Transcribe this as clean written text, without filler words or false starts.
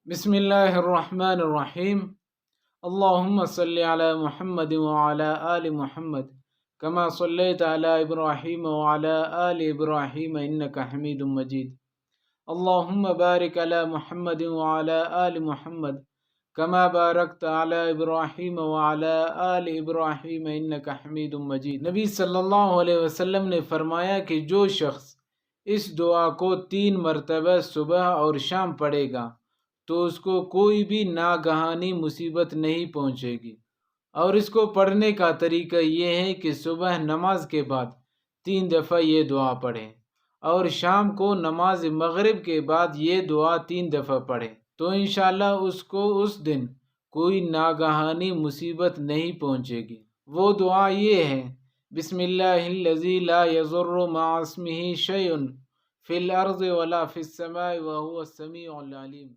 بسم اللہ الرحمن الرحیم۔ اللہم صلی علی محمد وعلی آل محمد کما صلیت علی ابراہیم وعلی آل ابراہیم انک حمید مجید۔ اللہم بارک علی محمد وعلی آل محمد کما بارکت علی ابراہیم وعلی آل ابراہیم انک حمید مجید۔ نبی صلی اللہ علیہ وسلم نے فرمایا کہ جو شخص اس دعا کو 3 مرتبہ صبح اور شام پڑھے گا تو اس کو کوئی بھی ناگہانی مصیبت نہیں پہنچے گی۔ اور اس کو پڑھنے کا طریقہ یہ ہے کہ صبح نماز کے بعد 3 دفعہ یہ دعا پڑھیں اور شام کو نماز مغرب کے بعد یہ دعا 3 دفعہ پڑھیں، تو انشاءاللہ اس کو اس دن کوئی ناگہانی مصیبت نہیں پہنچے گی۔ وہ دعا یہ ہے: بسم اللہ الذی لا یضر مع اسمہ شیء فی الارض ولا فی السماء وہو السمیع العلیم۔